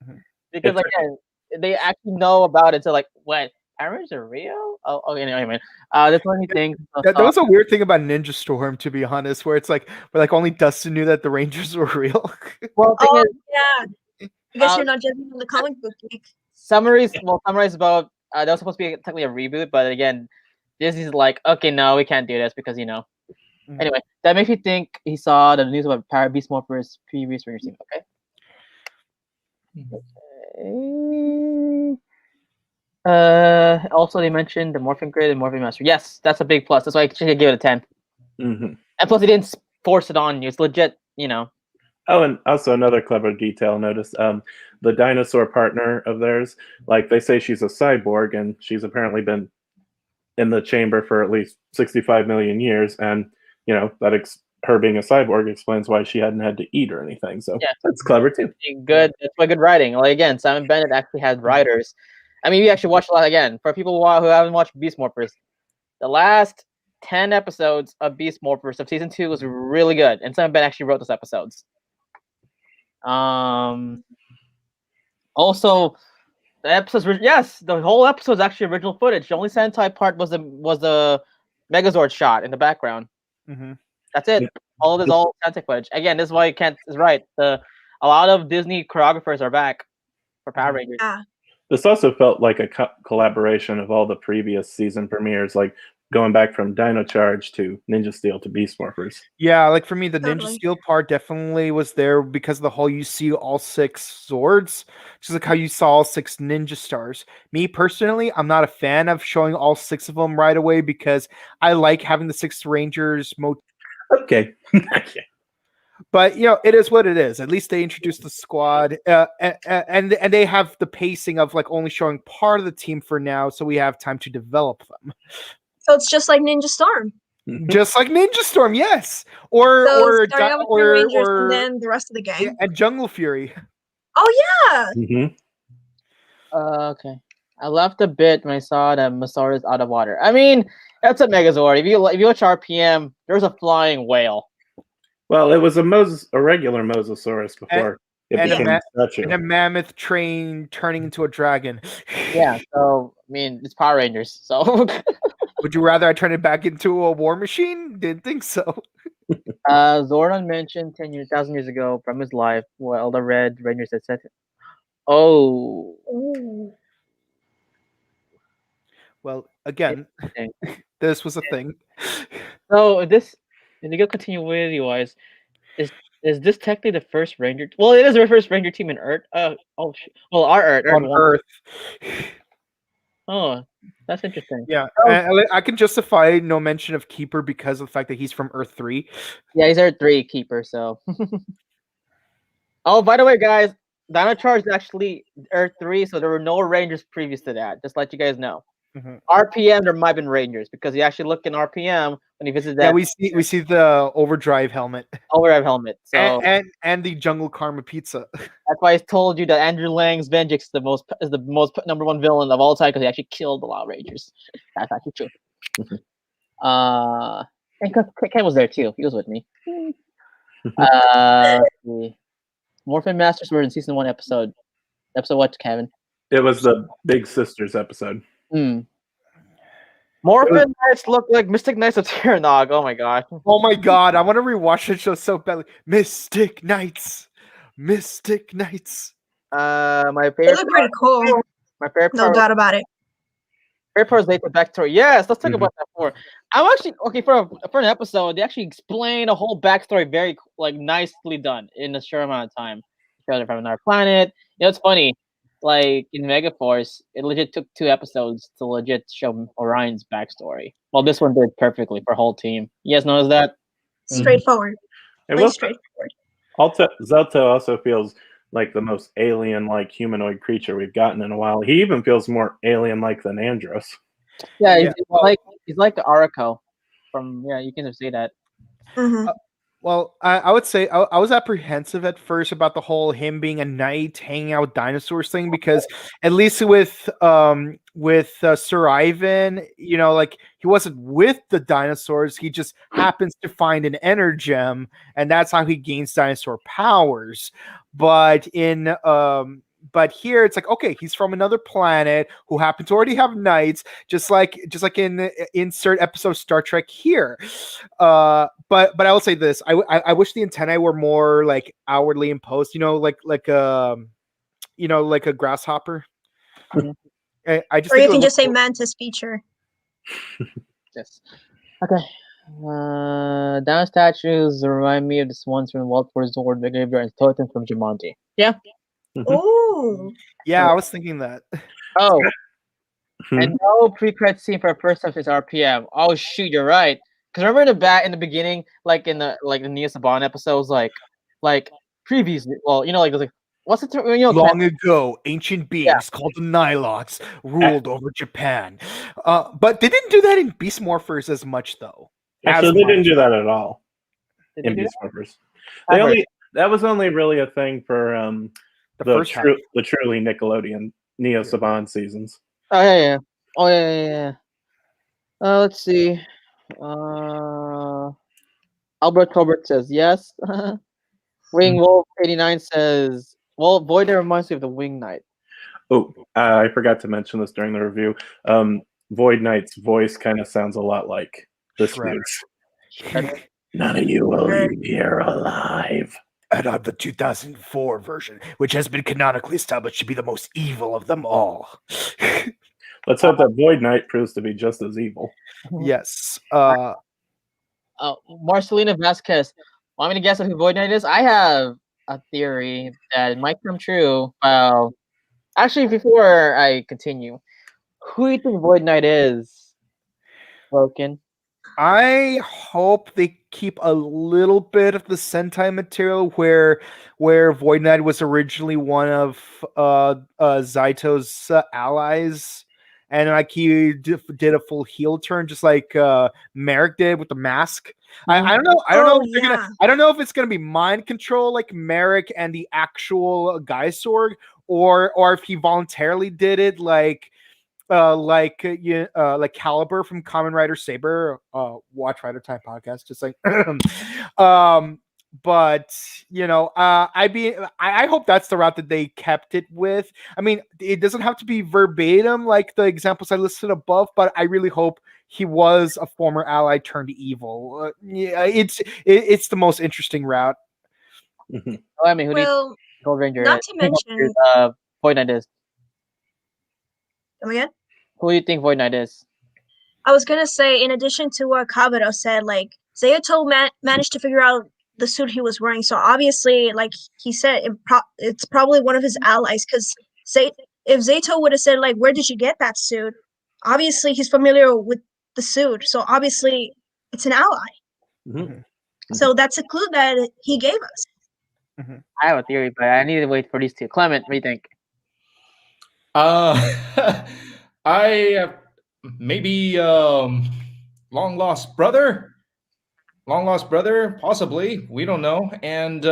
Mhm. Because It's again, they actually know about it. So like, what? Power Rangers are real? Oh, okay. Anyway, there's so many things. That was a weird thing about Ninja Storm, to be honest, where it's like, only Dustin knew that the Rangers were real. Well, the thing Oh is, yeah, I guess uh, you're not judging from the comic book geek. summaries. Well, summaries about that was supposed to be technically a reboot, but again, Disney's like, okay, no, we can't do this because Mhm. Anyway, that makes me think he saw the news about Power Beast Morphin's previous Ranger team. Okay. Also they mentioned the Morphin Grid and Morphin Master. Yes, that's a big plus. That's why I should give it a 10. Mhm. And plus, they didn't force it on you. It's legit. Oh, and also another clever detail notice, the dinosaur partner of theirs, like they say she's a cyborg and she's apparently been in the chamber for at least 65 million years, and her being a cyborg explains why she hadn't had to eat or anything. So Yeah. that's clever too. Good. That's why good writing. Like again, Simon Bennett actually had writers. I mean, we actually watched a lot again. For people who haven't watched Beast Morphers, the last 10 episodes of Beast Morphers of season 2 was really good, and Simon Bennett actually wrote those episodes. Also, the episodes. Yes, the whole episode is actually original footage. The only Sentai part was the Megazord shot in the background. Mhm. That's it. All of this all Sentai footage. Again, this is why Kent is right. A lot of Disney choreographers are back for Power Rangers. Yeah. This also felt like a collaboration of all the previous season premieres, like going back from Dino Charge to Ninja Steel to Beast Morphers. Yeah, like for me, the Ninja Totally. Steel part definitely was there because of the whole you see all 6 swords, just like how you saw all 6 ninja stars. Me personally, I'm not a fan of showing all 6 of them right away because I like having the 6 Rangers Okay. but it is what it is. At least they introduced the squad, and they have the pacing of like only showing part of the team for now, so we have time to develop them. So it's just like Ninja Storm. Just like Ninja Storm, yes, or So or starting out with the Rangers and then the rest of the gang. yeah, and Jungle Fury. Oh yeah. Mhm. Okay. I laughed a bit when I saw that Masaru is out of water. I mean, that's a Megazord. If you watch RPM, there's a flying whale. Well, it was a regular Mosasaurus before it and became a a statue. and a mammoth train turning into a dragon. Yeah, so I mean, it's Power Rangers. So Would you rather I turn it back into a war machine? Didn't think so. Zordon mentioned 1,000 years ago from his life, while the Red Rangers had said, "Oh, Ooh. Well, again, interesting." this was a thing. So this, and to go continuity wise, is this technically the first Ranger? Well, it is the first Ranger team in Earth. Well, our Earth On 1. Earth. Oh, that's interesting. Yeah, Oh. I can justify no mention of Keeper because of the fact that he's from Earth 3. Yeah, he's Earth 3 keeper. So. Oh, by the way, guys, Dino Charge is actually Earth 3, so there were no Rangers previous to that. Just to let you guys know. Mhm. RPM, there might have been Rangers because he actually looked in RPM when he visited that. Yeah, we see the Overdrive helmet. Overdrive helmet. So and the Jungle Karma pizza. that's why I told you that Andrew Lang's Vengeance is the most number 1 villain of all time because he actually killed a lot of Rangers. That's actually true. And Ken was there too. He was with me. Let's see. Morphin Masters were in season 1 episode. Episode what, Kevin? It was the Big Sisters episode. Morphin Knights look like Mystic Knights of Tyrannog. Oh my god. Oh my god, I want to rewatch the show so badly. Mystic Knights. Mystic Knights. My They favorite look pretty cool. My favorite No part, doubt about it. favorite part is the backstory. Yes, let's talk Mhm. about that more. I'm actually okay for an episode. They actually explain a whole backstory very nicely done in a short amount of time. They're from another planet. It's funny. Like in Megaforce, it legit took 2 episodes to legit show Orion's backstory. Well, this one did perfectly for whole team. You guys notice that? Straightforward. It Really was straightforward. Zelto also feels like the most alien-like humanoid creature we've gotten in a while. He even feels more alien-like than Andros. Yeah, Yeah, he's like the Araco from you can say that. Mm-hmm. Well, I would say I was apprehensive at first about the whole him being a knight hanging out with dinosaurs thing because at least with Sir Ivan, you know, like he wasn't with the dinosaurs. He just happens to find an energem, and that's how he gains dinosaur powers. But in but here it's like okay, he's from another planet who happens to already have knights, just like in insert episode Star Trek here. But I will say this: I wish the antennae were more like outwardly imposed. You know, like a grasshopper. Mhm. I just Or think you it would can look just say cool. mantis feature. Yes. Okay. Down statues remind me of the ones from Walt Disney World, the Graveyard, and Totem from Jumanji. Yeah. Ooh. Yeah, I was thinking that. Oh, Hmm. and no pre-credit scene for a first time since RPM. Oh shoot, you're right. Because remember in the beginning, like in the Nia Saban episodes, like previously, well, like there's like what's the term? Long ago, ancient Yeah. beings called the Nilox ruled over Japan. But they didn't do that in Beast Morphers as much, though. As Actually, they didn't much. do that at all Did in they do Beast Morphers. that? They Ever. only that was only really a thing for The first half. the truly Nickelodeon Neo Yeah. Saban seasons. Oh yeah. Oh yeah. Let's see. Uh, Albert Tolbert says yes. Wing Wolf 89 says, well, Void reminds me of the Wing Knight. Oh, I forgot to mention this during the review. Void Knight's voice kind of sounds a lot like this Shredder. dude's. None of you will Sure. leave here alive. And I'm the 2004 version, which has been canonically established to be the most evil of them all. Let's hope that Void Knight proves to be just as evil. Yes. Marcelina Vasquez. Want me to guess who Void Knight is? I have a theory that it might come true. Well, actually, before I continue, who do you think Void Knight is? Broken. I hope they keep a little bit of the Sentai material where Void Knight was originally one of Zaito's allies, and like he did a full heel turn, just like Merrick did with the mask. I don't know. I don't know Oh, if they're gonna. yeah. I don't know if it's gonna be mind control like Merrick and the actual Guy Sword, or if he voluntarily did it like Caliber from Kamen Rider Saber, Watch Rider Time podcast, just like but I hope that's the route that they kept it with. I mean, it doesn't have to be verbatim like the examples I listed above, but I really hope he was a former ally turned evil. Yeah, it's the most interesting route. Oh, I mean, who do you think Well, Gold Ranger not is? to mention. Void Knight is. Come again? Who do you think Void Knight is? I was gonna say, in addition to what Kabuto said, like Zayato managed to figure out the suit he was wearing. So obviously, like he said, it's probably one of his allies. Because if Zato would have said like, "Where did you get that suit?" Obviously, he's familiar with the suit. So obviously, it's an ally. Mm-hmm. So that's a clue that he gave us. I have a theory, but I need to wait for these two. Clement, what do you think? I maybe long lost brother. Long lost brother, possibly. We don't know, and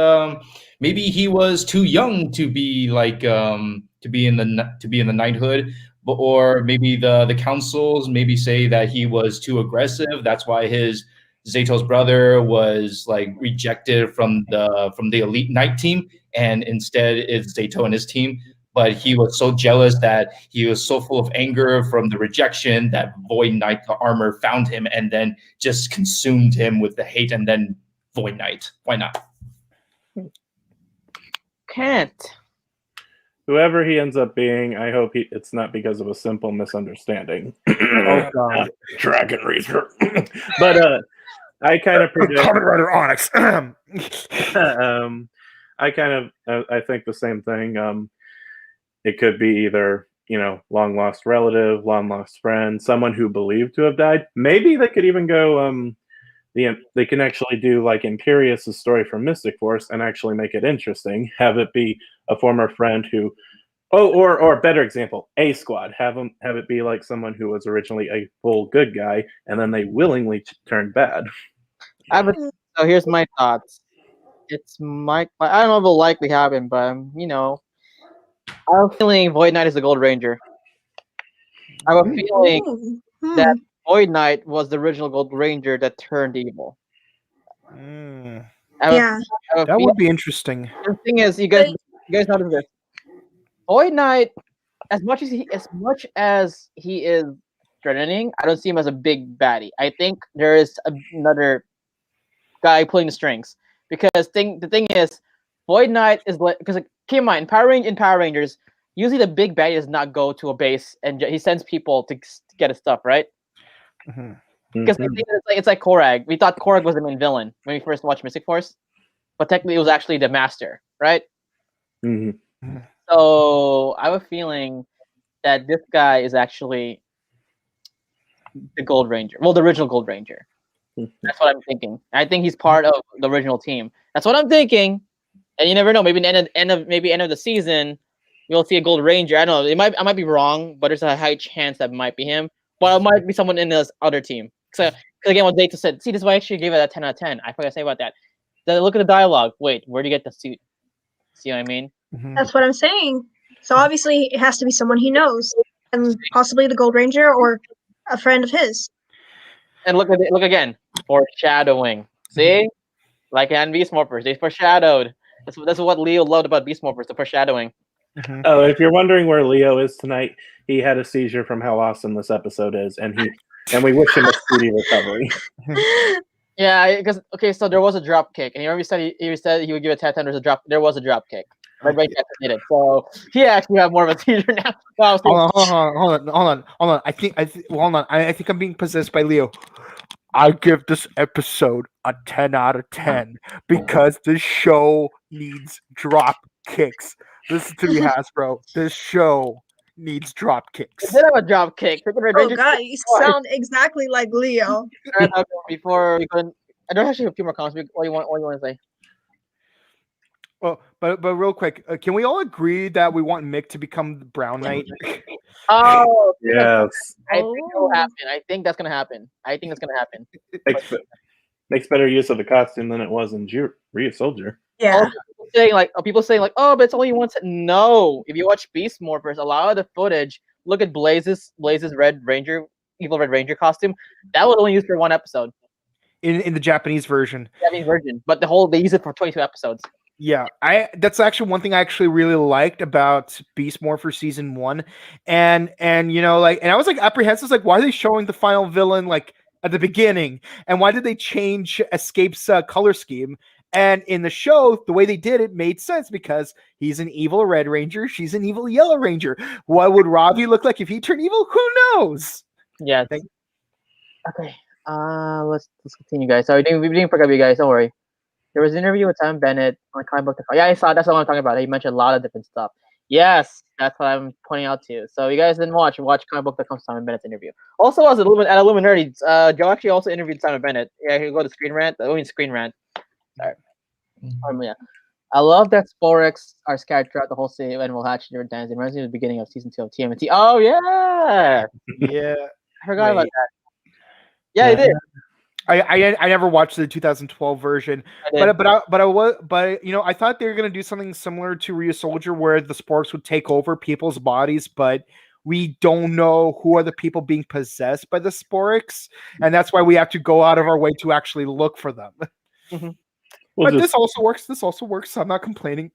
maybe he was too young to be to be in the knighthood, but or maybe the councils maybe say that he was too aggressive. That's why his Zato's brother was like rejected from the elite knight team, and instead it's Zato and his team. But he was so jealous that he was so full of anger from the rejection that Void Knight, the armor, found him and then just consumed him with the hate, and then Void Knight. Why not? Can't. Whoever he ends up being, I hope it's not because of a simple misunderstanding. Oh god. Dragon Reaper. But I kind of predict. Kamen Rider Onyx. I think the same thing. It could be either long lost relative, long lost friend, someone who believed to have died. Maybe they could even go. They can actually do like Imperius' story from Mystic Force and actually make it interesting. Have it be a former friend who. Oh, or a better example, A Squad. Have it be like someone who was originally a full good guy, and then they willingly turned bad. I have a So here's my thoughts. It's my I don't know if it'll likely happen, but I have a feeling Void Knight is the Gold Ranger. I have a feeling Ooh. that Void Knight was the original Gold Ranger that turned evil. Mm, I have, Yeah. I have a that feeling. would be interesting. The thing is, you guys notice this. Void Knight, as much as he is threatening, I don't see him as a big baddie. I think there is another guy pulling the strings. Because the thing is, Void Knight is like, because keep in mind, in Power Rangers, usually the big baddie does not go to a base and he sends people to get his stuff, right? Mhm. Because I think it's like Korag. We thought Korag was the main villain when we first watched Mystic Force, but technically it was actually the Master, right? Mhm. So I have a feeling that this guy is actually the Gold Ranger. Well, the original Gold Ranger. That's what I'm thinking. I think he's part of the original team. That's what I'm thinking. And you never know. Maybe end of the season, you'll see a Gold Ranger. I don't know. I might be wrong, but there's a high chance that might be him. But it might be someone in this other team. So again, what Data said. See, this is why I actually gave it a 10 out of 10. I forgot to say about that. Then look at the dialogue. Wait, where do you get the suit? See what I mean? Mhm. That's what I'm saying. So obviously it has to be someone he knows, and possibly the Gold Ranger or a friend of his. And look again. Foreshadowing. See? Like in Beast Morphers, they foreshadowed. That's what Leo loved about Beast Morphers, the foreshadowing. Mhm. Oh, if you're wondering where Leo is tonight, he had a seizure from how awesome this episode is, and we wish him a speedy recovery. Yeah, because so there was a drop kick, and he already said he said he would give a 10 There was a drop kick. Red Captain did it, so he actually have more of a seizure now. Well, Hold on. Hold on. I think I'm being possessed by Leo. I give this episode a 10 out of 10 because this show needs drop kicks. Listen to me, Hasbro. This show needs drop kicks. He did have a drop kick. Red Oh Ranger god, you sound exactly like Leo. before we go. I don't actually have a few more comments. What do you want to say? Well, but real quick, can we all agree that we want Mick to become the Brown Knight? Oh, Yes, I think it'll happen. I think that's gonna happen. makes better use of the costume than it was in Rhea Soldier. Yeah. Also, people saying like, oh, but it's only one set. No, if you watch Beast Morphers, a lot of the footage. Look at Blaze's evil Red Ranger costume. That was only used for one episode. In the Japanese version. Japanese version, but they use it for 22 episodes. Yeah, that's actually one thing I actually really liked about Beast Morpher season 1, and I was like apprehensive, like why are they showing the final villain like at the beginning, and why did they change Escape's color scheme? And in the show, the way they did it made sense because he's an evil Red Ranger, she's an evil Yellow Ranger. What would Ravi look like if he turned evil? Who knows? Yeah. Okay. Let's continue, guys. Sorry, we didn't forget you guys. Don't worry. There was an interview with Sam Bennett on comic book. Yeah, I saw. That's what I'm talking about. He mentioned a lot of different stuff. Yes, that's what I'm pointing out too. So you guys didn't watch comic book that comes Simon Bennett's interview. Also, as at Illuminati, Joe actually also interviewed Simon Bennett. Yeah, he go to Screen Rant. Screen Rant. Sorry. Yeah. I love that Sporex are scattered throughout the whole city and will hatch different times. It reminds me of the beginning of season 2 of TMNT. Oh yeah, Yeah, I forgot about that. Yeah, I did. I never watched the 2012 version, but I thought they were gonna do something similar to Rhea Soldier, where the sporks would take over people's bodies, but we don't know who are the people being possessed by the sporks, and that's why we have to go out of our way to actually look for them. This also works. I'm not complaining.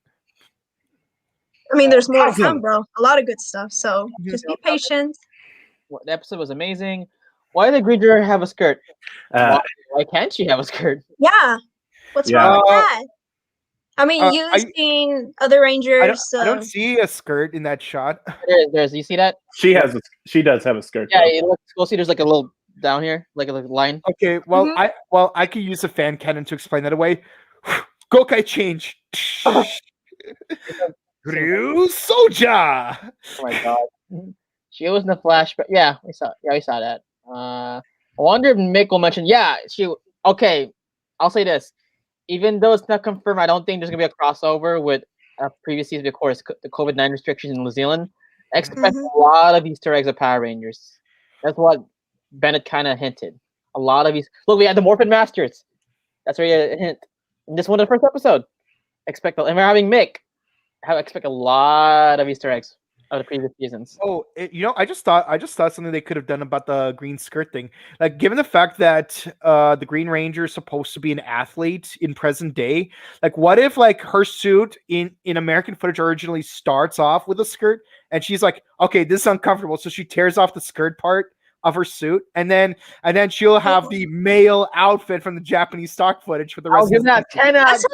I mean, there's more to come, bro. A lot of good stuff. So just be patient. The episode was amazing. Why did Granger have a skirt? Why can't she have a skirt? Yeah. What's wrong with that? I mean, you've seen other Rangers. I don't see a skirt in that shot. There's. You see that? She does have a skirt. Yeah, go see. There's like a little down here, like a line. Okay, well, I could use a fan cannon to explain that away. Gokai change. Ryu Soja. Oh my god. She was in the flashback. Yeah, we saw that. I wonder if Mick will mention. Yeah, okay. I'll say this. Even though it's not confirmed, I don't think there's gonna be a crossover with previous season. Of course, the COVID-19 restrictions in New Zealand. I expect a lot of Easter eggs of Power Rangers. That's what Bennett kind of hinted. A lot of these. Look, we had the Morphin Masters. That's really a hint. This one, the first episode. And we're having Mick. Expect a lot of Easter eggs of the previous seasons. Oh, I just thought something they could have done about the green skirt thing. Like, given the fact that the Green Ranger is supposed to be an athlete in present day, like, what if like her suit in American footage originally starts off with a skirt, and she's like, okay, this is uncomfortable, so she tears off the skirt part of her suit, and then she'll have the male outfit from the Japanese stock footage for the rest I'll give of the that 10 out of 10.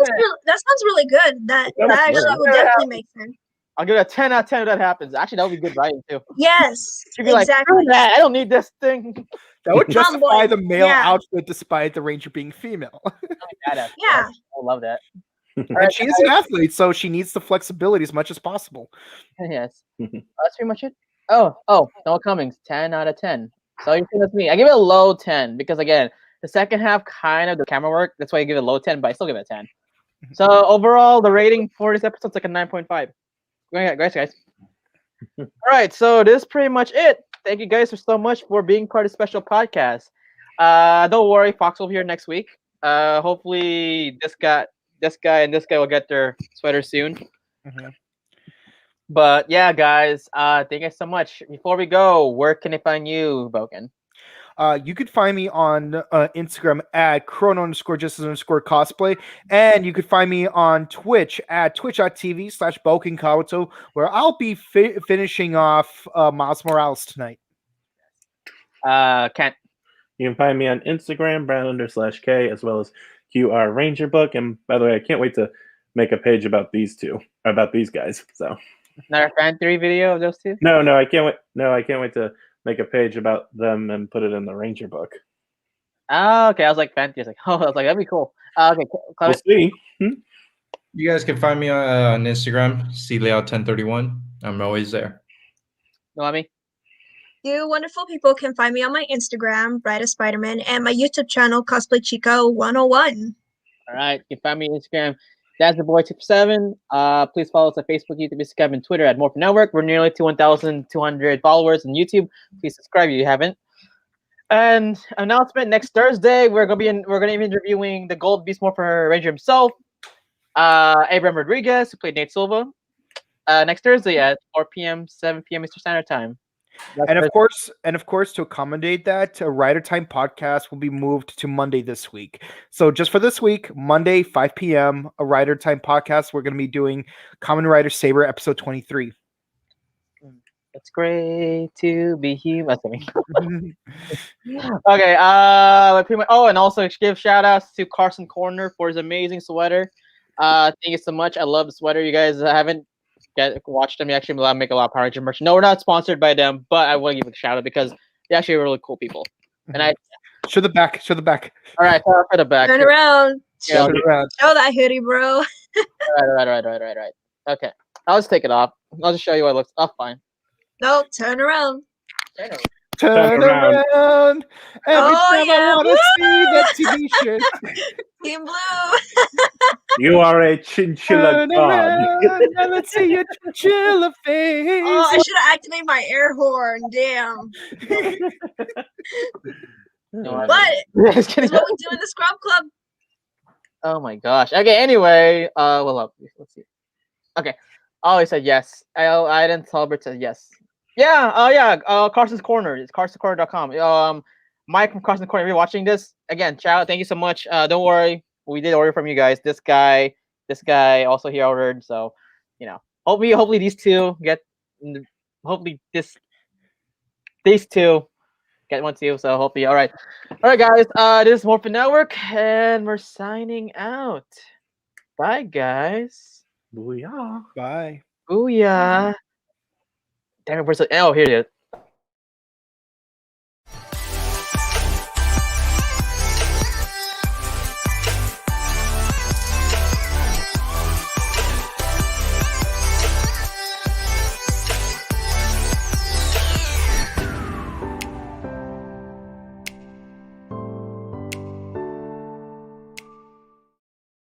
That sounds really good. That actually would definitely make sense. I'll give it a 10 out of 10 if that happens. Actually, that would be good writing too. Yes, She'd be like, exactly. "Screw that, I don't need this thing." That would justify Tomboy, the male yeah. outfit despite the Ranger being female. Yeah. I love that. And she is an athlete, so she needs the flexibility as much as possible. Yes. That's pretty much it. Oh, Noah Cummings, 10 out of 10. So you think that's me. I give it a low 10 because, again, the second half kind of the camera work. That's why I give it a low 10, but I still give it a 10. So overall, the rating for this episode is like a 9.5. Great, guys. All right, so this is pretty much it. Thank you guys so much for being part of the special podcast. Don't worry, Fox will be here next week. Hopefully, this guy, and this guy will get their sweater soon. Mm-hmm. But yeah, guys, thank you so much. Before we go, where can I find you, Boken? You could find me on Instagram at chrono_justice_cosplay, and you could find me on Twitch at twitch.tv/BokenKawato, where I'll be finishing off Miles Morales tonight. Kent. You can find me on Instagram, Brown_K, as well as QR Ranger Book. And by the way, I can't wait to make a page about these guys. So Another fan theory video of those two? No, I can't wait. No, I can't wait to make a page about them and put it in the Ranger Book. Oh, okay. I was like fan theory. I was like, that'd be cool. Okay, we'll see. You guys can find me on Instagram, cleao1031. I'm always there. No, I mean. You wonderful people can find me on my Instagram, Bright as Spider-Man, and my YouTube channel, Cosplay Chica 101. All right, you can find me on Instagram. That's the boy 247. Please follow us on Facebook, YouTube, Instagram, and Twitter at Morphin Network. We're nearly to 1,200 followers on YouTube. Please subscribe if you haven't. And announcement: next Thursday, we're gonna be interviewing the Gold Beast Morphin Ranger himself, Abraham Rodriguez, who played Nate Silva. Next Thursday at 4 p.m., 7 p.m. Eastern Standard Time. And of course, to accommodate that, a Rider Time podcast will be moved to Monday this week. So just for this week, Monday, 5 p.m., a Rider Time podcast. We're going to be doing Kamen Rider Saber episode 23. It's great to be human. Okay. And also give shout outs to Carson Corner for his amazing sweater. Thank you so much. I love the sweater. You guys haven't watched them. You actually make a lot of Power Ranger merch. No, we're not sponsored by them, but I want to give a shout out because they actually are really cool people. And I show the back. All right, for the back. Turn around. Yeah, turn around. Show that hoodie, bro. Right. Okay, I'll just take it off. I'll just show you what it looks. Oh, fine. No, turn around. Turn around. Every time I want to see that TV shit. Team Blue. You are a chinchilla god. Now let's see your chinchilla face. Oh, I should have activated my air horn. Damn. What? Is what we do in the Scrub Club. Oh my gosh. Okay. Anyway, let's see. Okay. Oh, he said yes. I didn't Talbert said yes. Yeah. Carson's Corner. It's carsoncorner.com. Mike from Carson's Corner. If you're watching this, again, ciao. Thank you so much. Don't worry. We did order from you guys. This guy also he ordered. So, hopefully these two get. Hopefully these two get one too. So hopefully, all right, guys. This is Morphin Network, and we're signing out. Bye, guys. Booyah. Bye. Booyah. Damn it, where's the? Oh, here it is.